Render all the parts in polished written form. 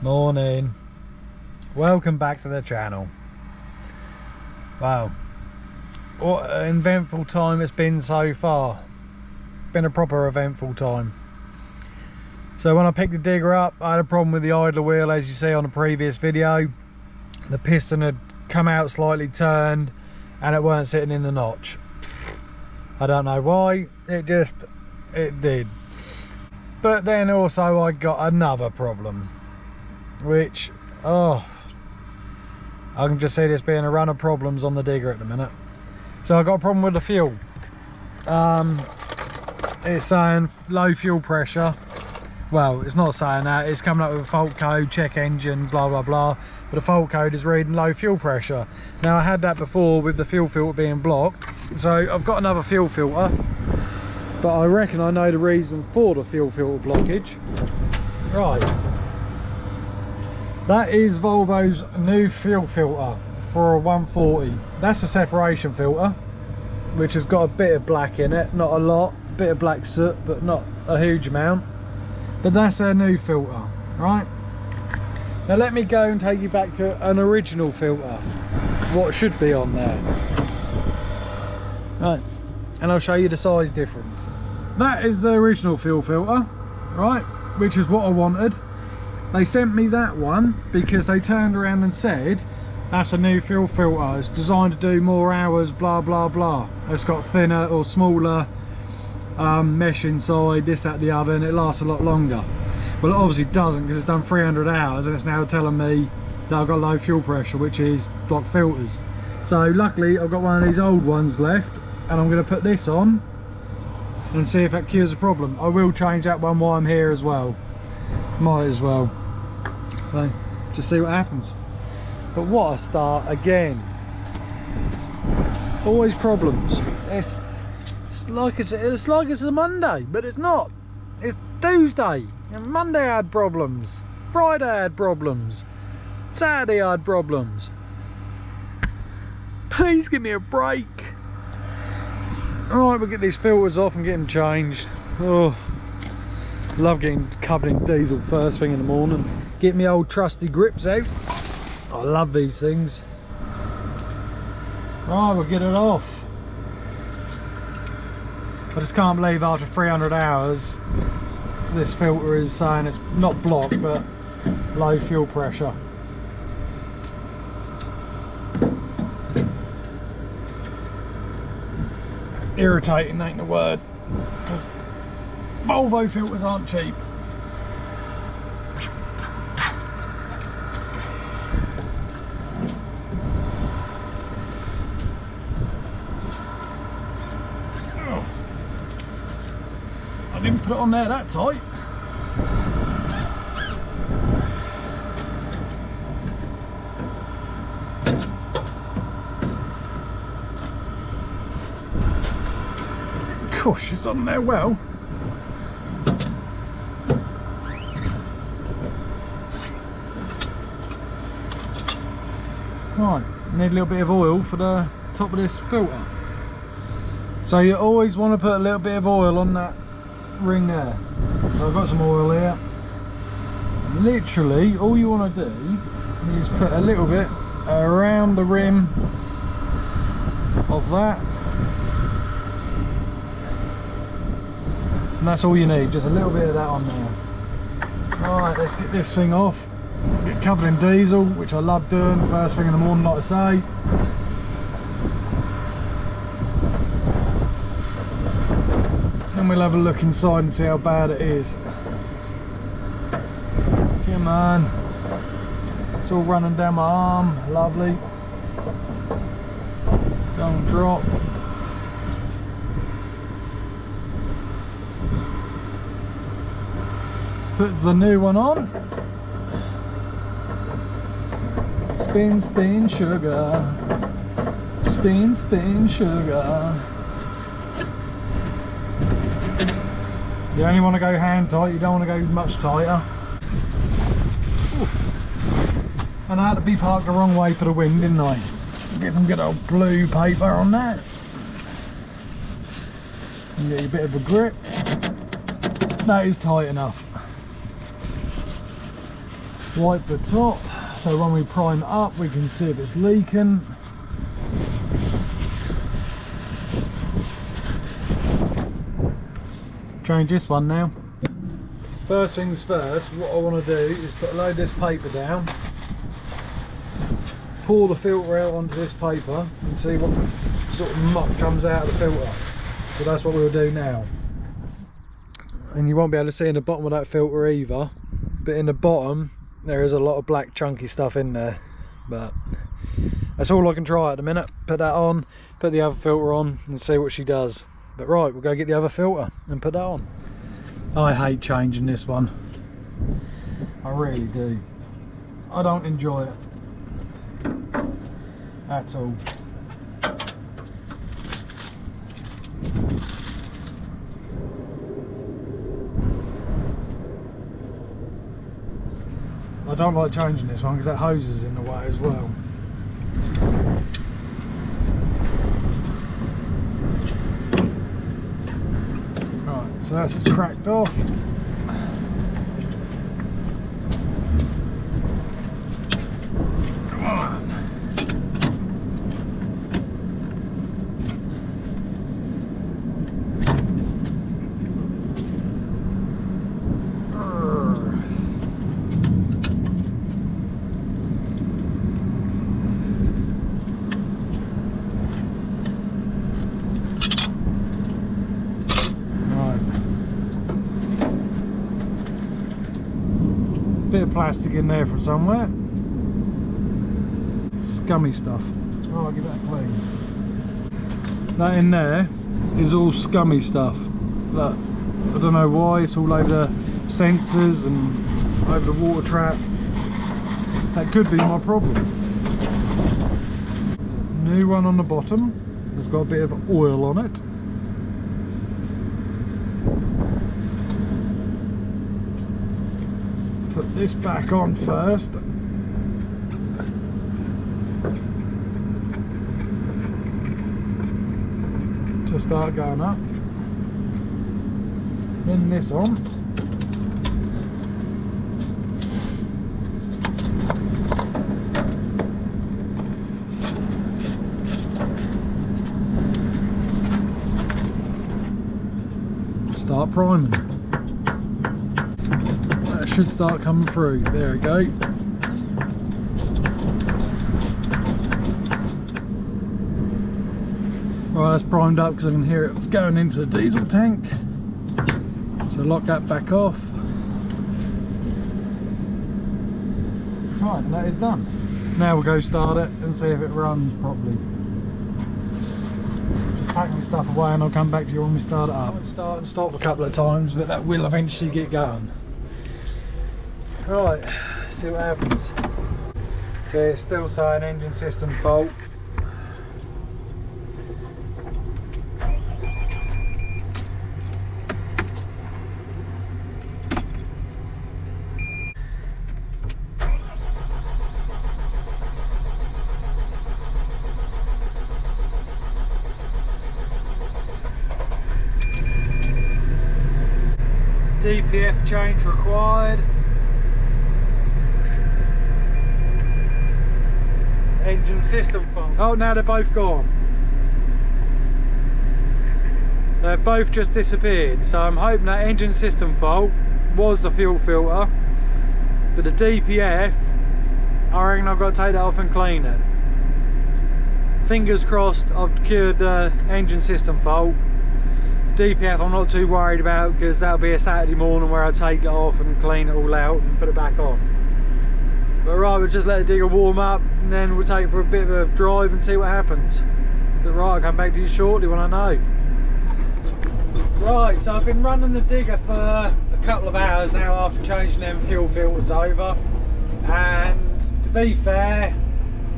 Morning. Welcome back to the channel. Wow, what an eventful time it's been so far. Been a proper eventful time. So when I picked the digger up, I had a problem with the idler wheel, as you see on the previous video. The piston had come out slightly turned and it weren't sitting in the notch. I don't know why, it did. But then also I got another problem, which, I can just see this being a run of problems on the digger at the minute. So I got a problem with the fuel. It's saying low fuel pressure. Well, it's not saying that, it's coming up with a fault code, check engine, blah blah blah, but the fault code is reading low fuel pressure. Now I had that before with the fuel filter being blocked, so I've got another fuel filter, but I reckon I know the reason for the fuel filter blockage. Right, that is Volvo's new fuel filter for a 140. That's a separation filter, which has got a bit of black in it, not a lot, a bit of black soot, but not a huge amount. But that's their new filter, right? Now let me go and take you back to an original filter, what should be on there. Right, and I'll show you the size difference. That is the original fuel filter, right? Which is what I wanted. They sent me that one because they turned around and said, that's a new fuel filter, it's designed to do more hours, blah blah blah. It's got thinner or smaller mesh inside, this, that, the other, and it lasts a lot longer. Well, it obviously doesn't, because it's done 300 hours and it's now telling me that I've got low fuel pressure, which is block filters. So luckily I've got one of these old ones left, and I'm going to put this on and see if that cures the problem. I will change that one while I'm here as well, might as well. So just see what happens. But what a start again. Always problems. It's like it's a Monday, but it's not. It's Tuesday, and Monday I had problems, Friday I had problems, Saturday I had problems. Please give me a break. Alright, we'll get these filters off and get them changed. Oh, love getting covered in diesel first thing in the morning. Get me old trusty grips out. I love these things. Right, we'll get it off. I just can't believe after 300 hours this filter is saying it's not blocked but low fuel pressure. Irritating ain't the word, because Volvo filters aren't cheap. I didn't put it on there that tight. Gosh, it's on there well. Right, need a little bit of oil for the top of this filter. So you always want to put a little bit of oil on that ring there. So I've got some oil here. Literally all you want to do is put a little bit around the rim of that, and that's all you need, just a little bit of that on there. Alright, let's get this thing off, get covered in diesel, which I love doing first thing in the morning, like I say. And we'll have a look inside and see how bad it is. Come on. It's all running down my arm. Lovely. Don't drop. Put the new one on. Spin, spin, sugar. Spin, spin, sugar. You only want to go hand tight, you don't want to go much tighter. Ooh. And I had to be parked the wrong way for the wind, didn't I? Get some good old blue paper on that. And get a bit of a grip. That is tight enough. wipe the top, so when we prime it up we can see if it's leaking. Change this one now. First things first, what I want to do is put a load of this paper down, pour the filter out onto this paper and see what sort of muck comes out of the filter. So that's what we'll do now. And you won't be able to see in the bottom of that filter either, but in the bottom there is a lot of black chunky stuff in there, but that's all I can try at the minute. Put that on, put the other filter on and see what she does. But right, we'll go get the other filter and put that on. I hate changing this one, I really do. I don't enjoy it at all. I don't like changing this one because that hose is in the way as well. Right, so that's cracked off. Come on. Bit of plastic in there from somewhere. Scummy stuff. Oh, I'll get that clean. That in there is all scummy stuff. Look, I don't know why, it's all over the sensors and over the water trap. That could be my problem. New one on the bottom. It's got a bit of oil on it. Put this back on first. To start going up. Then this on. Start priming. Should start coming through. There we go. Right, that's primed up because I can hear it going into the diesel tank. So lock that back off. Right, and that is done. Now we'll go start it and see if it runs properly. Just pack my stuff away and I'll come back to you when we start it up. I might start and stop a couple of times, but that will eventually get going. Right, see what happens. So it's still saying engine system fault. DPF change required. Engine system fault. Oh, now they're both gone. They've both just disappeared. So I'm hoping that engine system fault was the fuel filter, but the DPF, I reckon I've got to take that off and clean it. Fingers crossed I've cured the engine system fault. DPF I'm not too worried about because that'll be a Saturday morning where I take it off and clean it all out and put it back on. But right, we'll just let the digger warm up and then we'll take it for a bit of a drive and see what happens. But right, I'll come back to you shortly when I know. Right, so I've been running the digger for a couple of hours now after changing them fuel filters over, and to be fair,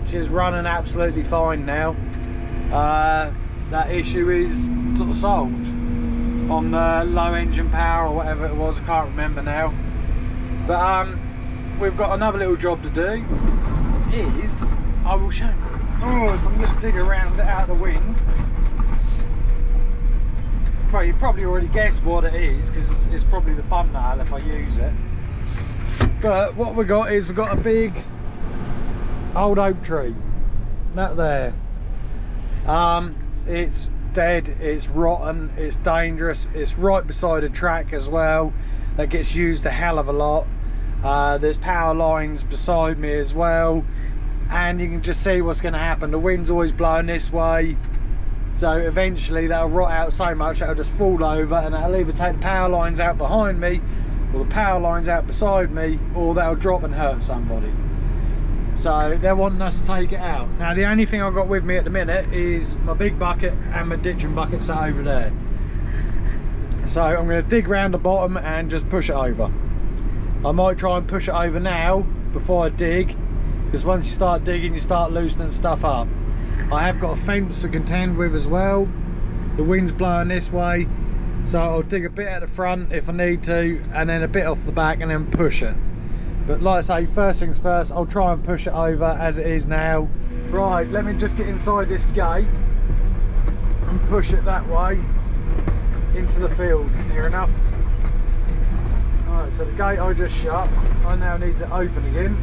she's running absolutely fine now. That issue is sort of solved on the low engine power or whatever it was, I can't remember now. But we've got another little job to do. Is I will show you. Oh, if I'm going to dig around it out of the wind. Well, you probably already guessed what it is because it's probably the thumbnail if I use it. But what we got is we've got a big old oak tree. That there. It's dead, it's rotten, it's dangerous, it's right beside a track as well that gets used a hell of a lot. There's power lines beside me as well, and you can just see what's going to happen. The wind's always blowing this way, so eventually that'll rot out so much that'll just fall over, and that'll either take the power lines out behind me or the power lines out beside me, or that'll drop and hurt somebody. So they're wanting us to take it out. Now the only thing I've got with me at the minute is my big bucket and my ditching bucket sat over there. So I'm going to dig round the bottom and just push it over. I might try and push it over now before I dig, because once you start digging you start loosening stuff up. I have got a fence to contend with as well. The wind's blowing this way, so I'll dig a bit at the front if I need to, and then a bit off the back and then push it. But like I say, first things first, I'll try and push it over as it is now. Right, let me just get inside this gate and push it that way into the field. Near enough. Alright, so the gate I just shut, I now need to open again.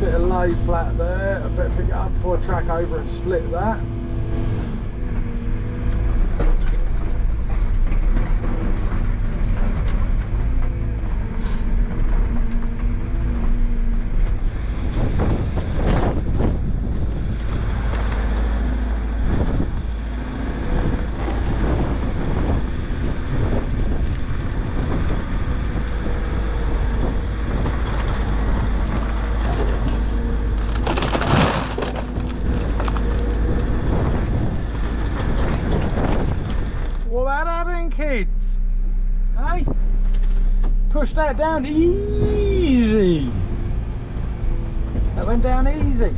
Bit of lay flat there, I better pick it up before I track over and split that. Kids, hey, push that down easy. That went down easy.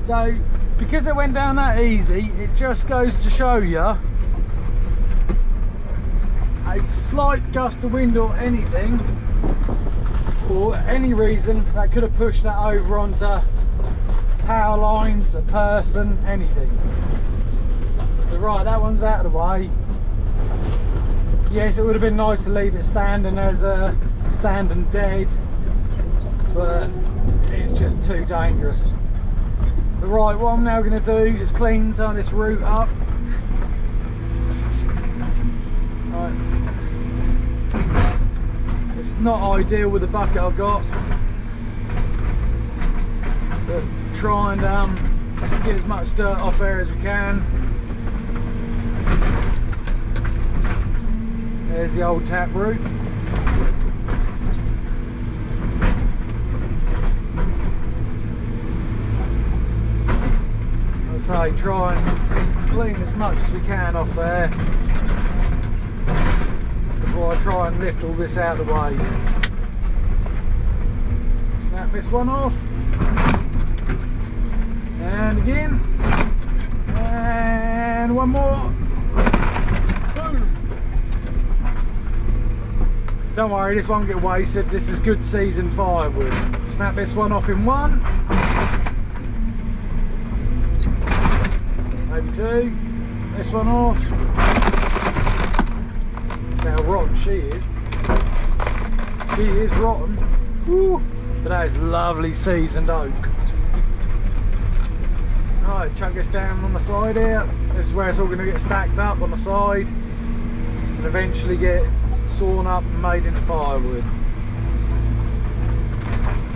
So because it went down that easy, it just goes to show you a slight gust of wind or anything, or any reason that could have pushed that over onto power lines, a person, anything. But right, that one's out of the way. Yes, it would have been nice to leave it standing as a standing dead, but it's just too dangerous. But right, what I'm now going to do is clean some of this root up. Right. It's not ideal with the bucket I've got, but try and get as much dirt off there as we can. There's the old tap root. As I say, try and clean as much as we can off there before I try and lift all this out of the way. Snap this one off. And again. And one more. Don't worry, this won't get wasted. This is good seasoned firewood. Snap this one off in one. Maybe two. This one off. That's how rotten she is. She is rotten. Woo. But that is lovely seasoned oak. Alright, chuck this down on the side here. This is where it's all going to get stacked up on the side and eventually get sawn up and made into firewood.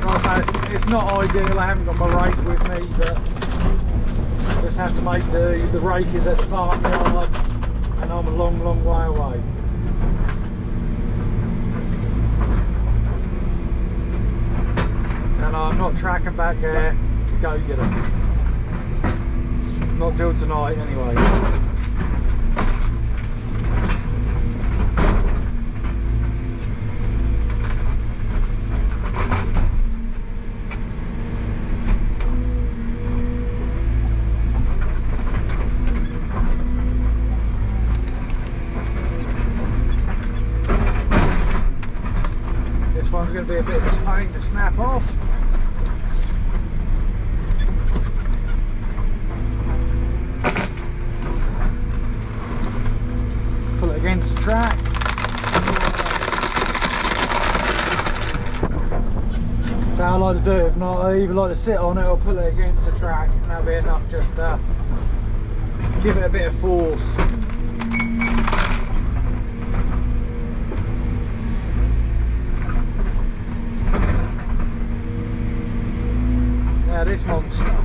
Like I say, it's not ideal. I haven't got my rake with me, but I just have to make do. The rake is at the farmyard and I'm a long way away. And I'm not tracking back there to go get them. Not till tonight anyway. One's going to be a bit of a pain to snap off. against the track. That's how I like to do it. If not, I either like to sit on it or pull it against the track, and that'll be enough just to give it a bit of force. Now this monster.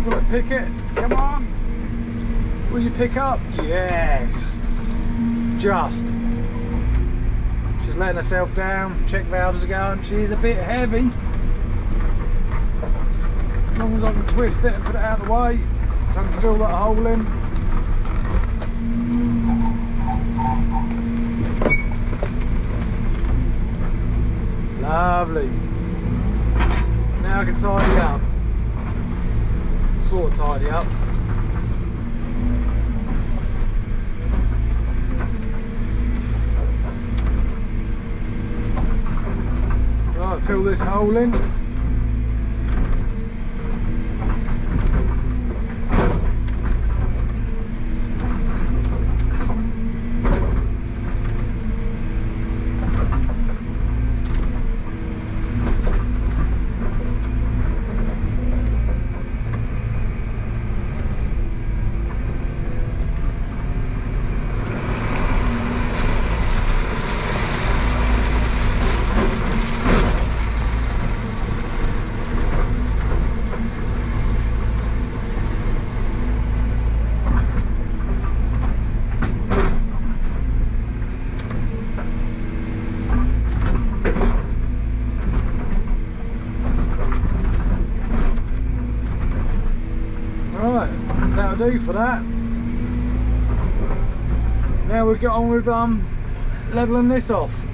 Will it pick it? Come on! Will you pick up? Yes! Just She's letting herself down. Check valves are going. She's a bit heavy. As long as I can twist it and put it out of the way, so I can fill that hole in. Lovely. Now I can tidy up. Sort of tidy up. Right, fill this hole in. That'll do for that. Now we'll get on with leveling this off.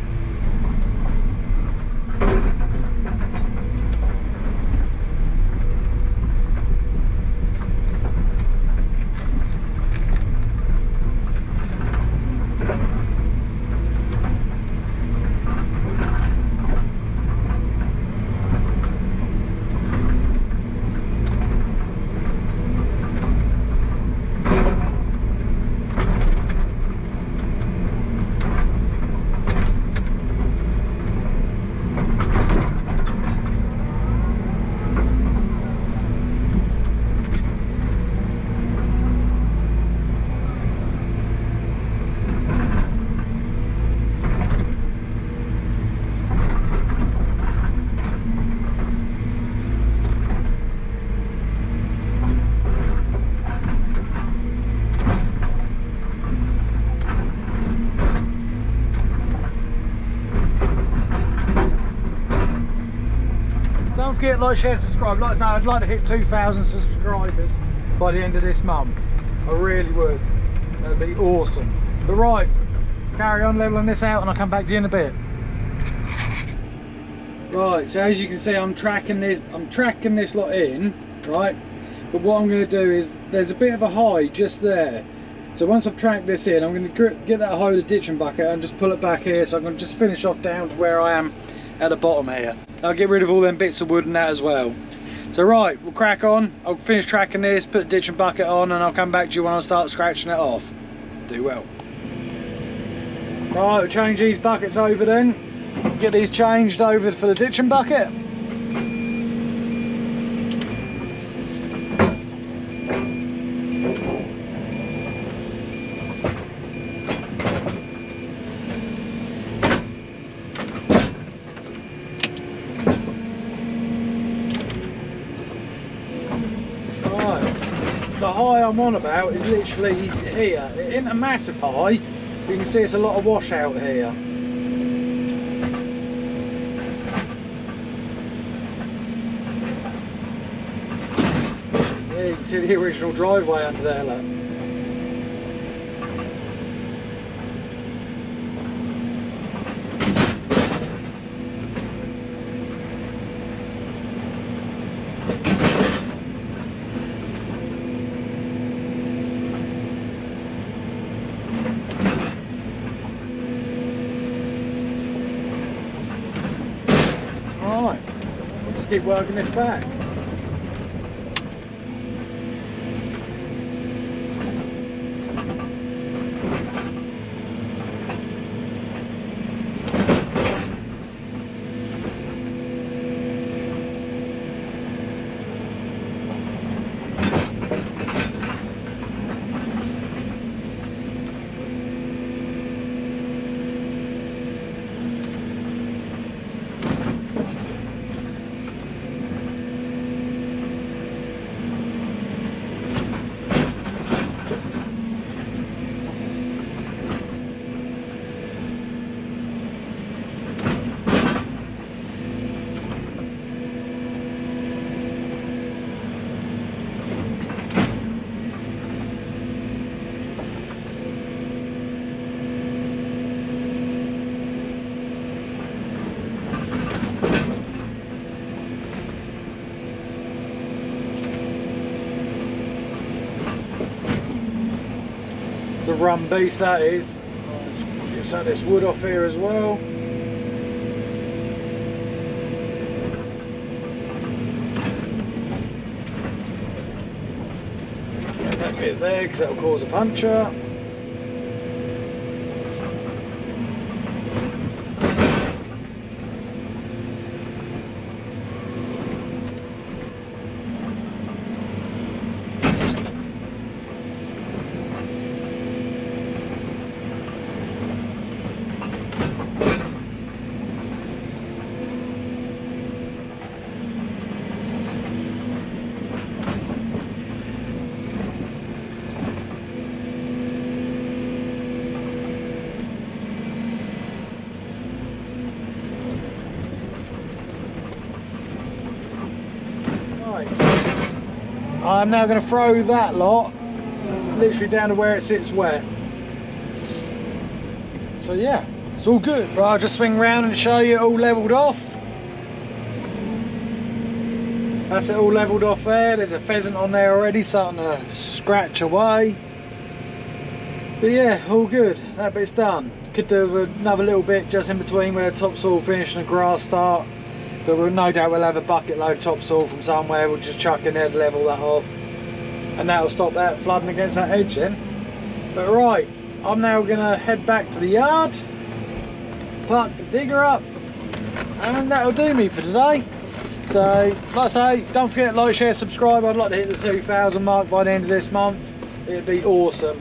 Don't forget, like, share, subscribe. Like I say, I'd like to hit 2,000 subscribers by the end of this month. I really would. That'd be awesome. But right, carry on leveling this out and I'll come back to you in a bit. Right, so as you can see, I'm tracking this lot in, right? But what I'm going to do is, there's a bit of a high just there. So once I've tracked this in, I'm going to get that high with a ditching bucket and just pull it back here, so I'm going to just finish off down to where I am at the bottom here. I'll get rid of all them bits of wood and that as well. So right, we'll crack on. I'll finish tracking this, put the ditching bucket on, and I'll come back to you when I start scratching it off. Do well. Right, we'll change these buckets over then. Get these changed over for the ditching bucket. The high I'm on about is literally here. It isn't a massive high, but you can see it's a lot of washout here. Yeah, you can see the original driveway under there, look. Right, we'll just keep working this back. It's a run beast, that is. Let's get some of this wood off here as well. Get that bit there because that will cause a puncture. I'm now going to throw that lot literally down to where it sits wet. So yeah, it's all good. Right, I'll just swing round and show you it all levelled off. That's it all levelled off there. There's a pheasant on there already starting to scratch away. But yeah, all good. That bit's done. Could do another little bit just in between where the topsoil finish and the grass start. But no doubt we'll have a bucket load of topsoil from somewhere. We'll just chuck in there to level that off. And that'll stop that flooding against that edge then. But right, I'm now going to head back to the yard, park the digger up, and that'll do me for today. So, like I say, don't forget to like, share, subscribe. I'd like to hit the 2,000 mark by the end of this month. It'd be awesome.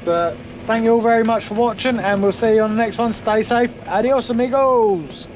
But thank you all very much for watching, and we'll see you on the next one. Stay safe. Adios, amigos.